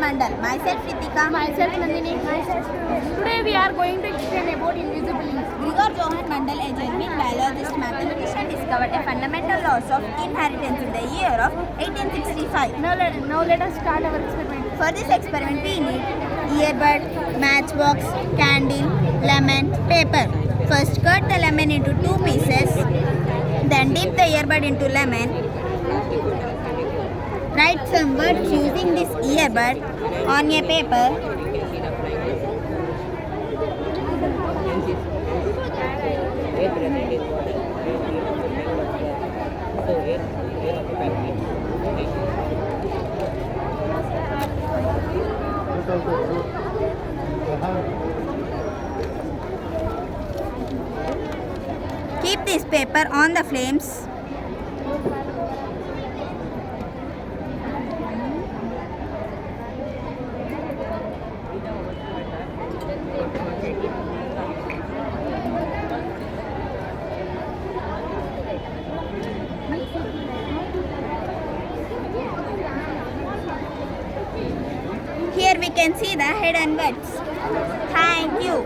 Mandal. Myself Ritika. Myself Nandini. Today we are going to explain about invisible ink. Gregor Johann Mandel, a German biologist mathematician, discovered a fundamental laws of inheritance in the year of 1865. Now let us start our experiment. For this experiment, we need earbud, matchbox, candle, lemon, paper. First, cut the lemon into 2 pieces. Then dip the earbud into lemon. Write some words using this earbud on a paper. Keep this paper on the flames. Here we can see the hidden words. Thank you.